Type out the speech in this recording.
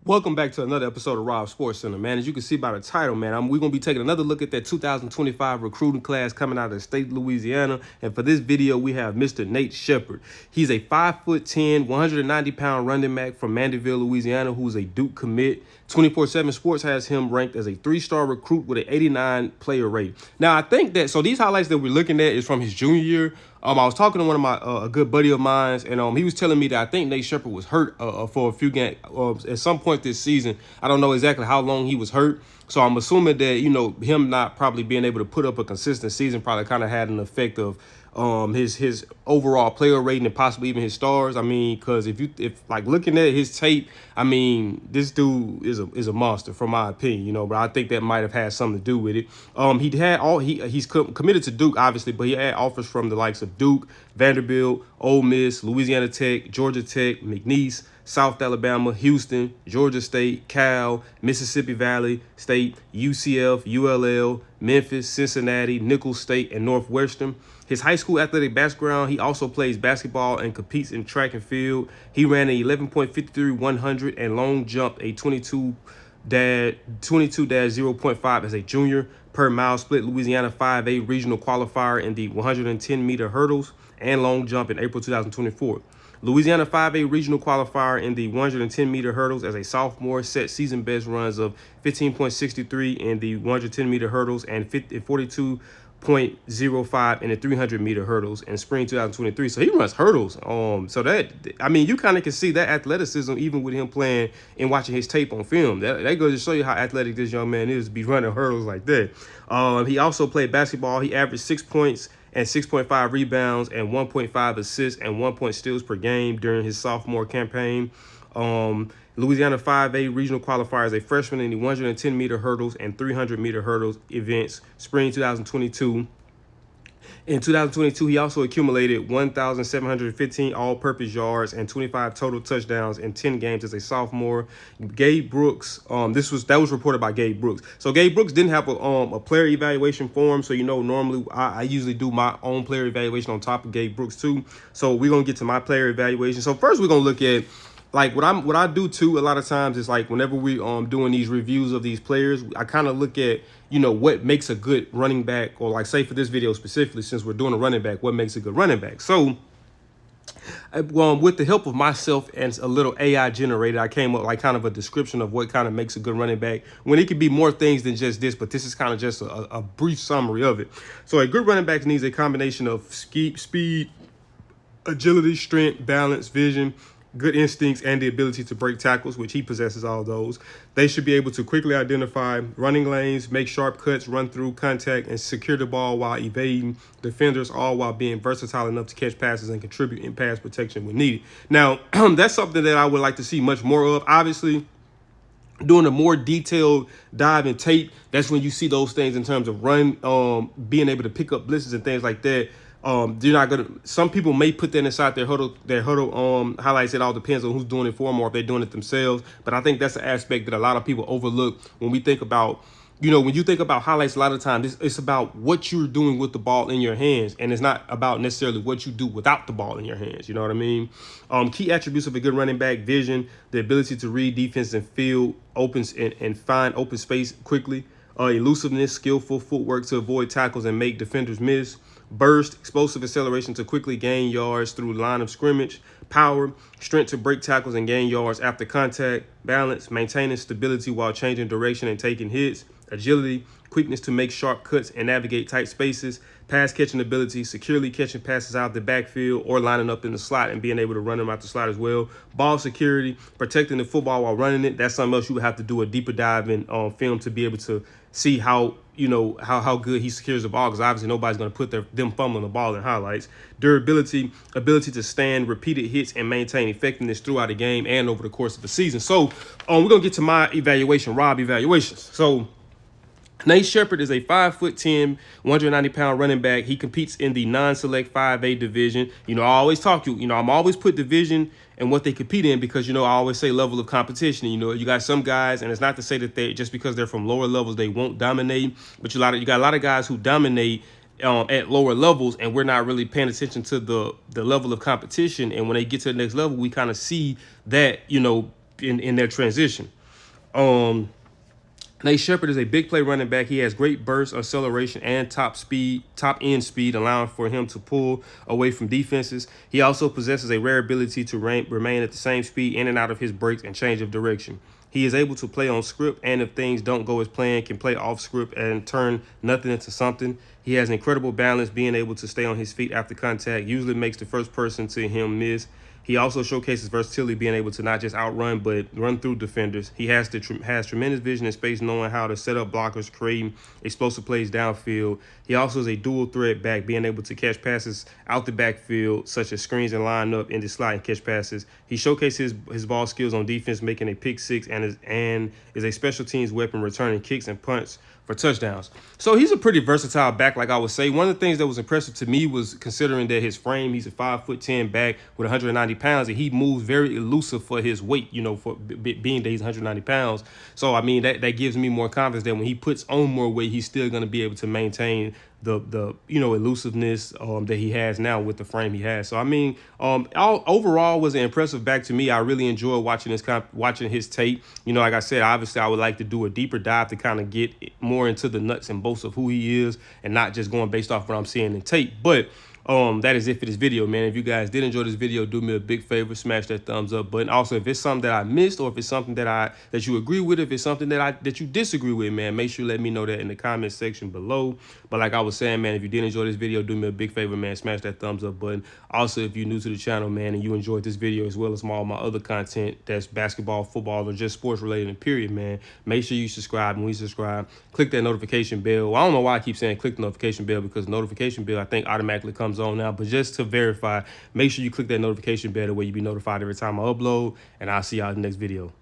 Welcome back to another episode of Rob Sports Center, man. As you can see by the title, man, we're going to be taking another look at that 2025 recruiting class coming out of the state of Louisiana. And for this video, we have Mr. Nate Shepherd. He's a 5'10", 190-pound running back from Mandeville, Louisiana, who's a Duke commit. 24/7 Sports has him ranked as a 3-star recruit with an 89 player rate. Now, I think that, so these highlights that we're looking at is from his junior year. I was talking to one of my a good buddy of mine, and he was telling me that I think Nate Shepherd was hurt for a few games at some point this season. I don't know exactly how long he was hurt, so I'm assuming that him not probably being able to put up a consistent season probably kind of had an effect of his overall player rating and possibly even his stars. I mean, because if like looking at his tape, I mean, this dude is a monster from my opinion, but I think that might have had something to do with it. He's committed to Duke obviously, but he had offers from the likes of Duke, Vanderbilt, Ole Miss, Louisiana Tech, Georgia Tech, McNeese, South Alabama, Houston, Georgia State, Cal, Mississippi Valley State, UCF, ULL, Memphis, Cincinnati, Nicholls State, and Northwestern. His high school athletic background, he also plays basketball and competes in track and field. He ran a 11.53 100 and long jump a 22-0.5 as a junior per mile split Louisiana 5A regional qualifier in the 110-meter hurdles and long jump in April 2024. Louisiana 5A regional qualifier in the 110-meter hurdles as a sophomore, set season best runs of 15.63 in the 110-meter hurdles and 42.05 in the 300-meter hurdles in spring 2023. So he runs hurdles. So that, I mean, you kind of can see that athleticism even with him playing and watching his tape on film. That goes to show you how athletic this young man is to be running hurdles like that. He also played basketball. He averaged 6 points and 6.5 rebounds and 1.5 assists and 1 point steals per game during his sophomore campaign. Louisiana 5A regional qualifier as a freshman in the 110-meter hurdles and 300-meter hurdles events, spring 2022. In 2022, he also accumulated 1,715 all-purpose yards and 25 total touchdowns in 10 games as a sophomore. Gabe Brooks, that was reported by Gabe Brooks. So Gabe Brooks didn't have a player evaluation form. So normally I usually do my own player evaluation on top of Gabe Brooks too. So we're gonna get to my player evaluation. So first we're gonna look at like what I do too a lot of times is like whenever we doing these reviews of these players, I kind of look at what makes a good running back, or like say for this video specifically, since we're doing a running back, what makes a good running back. So with the help of myself and a little AI generated, I came up like kind of a description of what kind of makes a good running back, when it could be more things than just this, but this is kind of just a brief summary of it. So a good running back needs a combination of speed, agility, strength, balance, vision, good instincts, and the ability to break tackles, which he possesses all those. They should be able to quickly identify running lanes, make sharp cuts, run through contact, and secure the ball while evading defenders, all while being versatile enough to catch passes and contribute in pass protection when needed. Now, that's something that I would like to see much more of. Obviously, doing a more detailed dive and tape, that's when you see those things in terms of being able to pick up blitzes and things like that. You're not gonna. Some people may put that inside their huddle highlights. It all depends on who's doing it for them or if they're doing it themselves. But I think that's an aspect that a lot of people overlook when we think about, when you think about highlights. A lot of times it's about what you're doing with the ball in your hands, and it's not about necessarily what you do without the ball in your hands. You know what I mean? Key attributes of a good running back: vision, the ability to read defense and field opens and find open space quickly. Elusiveness, skillful footwork to avoid tackles and make defenders miss. Burst, explosive acceleration to quickly gain yards through line of scrimmage. Power, strength to break tackles and gain yards after contact. Balance, maintaining stability while changing direction and taking hits. Agility, quickness to make sharp cuts and navigate tight spaces. Pass catching ability, securely catching passes out the backfield or lining up in the slot and being able to run them out the slot as well. Ball security, protecting the football while running it. That's something else you would have to do a deeper dive in film to be able to see how how good he secures the ball, because obviously nobody's going to put them fumbling the ball in highlights. Durability, ability to stand repeated hits and maintain effectiveness throughout the game and over the course of the season. So we're going to get to my evaluation, Rob evaluations. So Nate Shepherd is a 5'10", 190-pound running back. He competes in the non-select 5A division. I always talk to I'm always put division and what they compete in, because I always say level of competition. You got some guys, and it's not to say that they just because they're from lower levels they won't dominate, but you got a lot of guys who dominate at lower levels, and we're not really paying attention to the level of competition. And when they get to the next level, we kind of see that in their transition. Nate Shepard is a big play running back. He has great burst, acceleration, and top end speed, allowing for him to pull away from defenses. He also possesses a rare ability to remain at the same speed in and out of his breaks and change of direction. He is able to play on script, and if things don't go as planned, can play off script and turn nothing into something. He has incredible balance, being able to stay on his feet after contact, usually makes the first person to him miss. He also showcases versatility, being able to not just outrun, but run through defenders. He has tremendous vision and space, knowing how to set up blockers, creating explosive plays downfield. He also is a dual threat back, being able to catch passes out the backfield, such as screens and line up in the slot and catch passes. He showcases his ball skills on defense, making a pick six, and is a special teams weapon, returning kicks and punts for touchdowns. So he's a pretty versatile back, like I would say. One of the things that was impressive to me was considering that his frame, he's a 5'10" back with 190 pounds, and he moves very elusive for his weight, for being that he's 190 pounds. So, I mean, that gives me more confidence that when he puts on more weight, he's still going to be able to maintain the elusiveness that he has now with the frame he has. So I mean, overall was an impressive back to me. I really enjoyed watching his tape. Like I said, obviously I would like to do a deeper dive to kind of get more into the nuts and bolts of who he is, and not just going based off what I'm seeing in tape. But that is it for this video, man. If you guys did enjoy this video, do me a big favor, smash that thumbs up button. Also, if it's something that I missed, or if it's something that you agree with, if it's something that you disagree with, man, make sure you let me know that in the comment section below. But like I was saying, man, if you did enjoy this video, do me a big favor, man, smash that thumbs up button. Also, if you're new to the channel, man, and you enjoyed this video as well as all my other content that's basketball, football, or just sports related in period, man, make sure you subscribe. And when you subscribe, click that notification bell. Well, I don't know why I keep saying click the notification bell, because the notification bell I think automatically comes on now. But just to verify, make sure you click that notification bell, the way you be notified every time I upload. And I'll see y'all in the next video.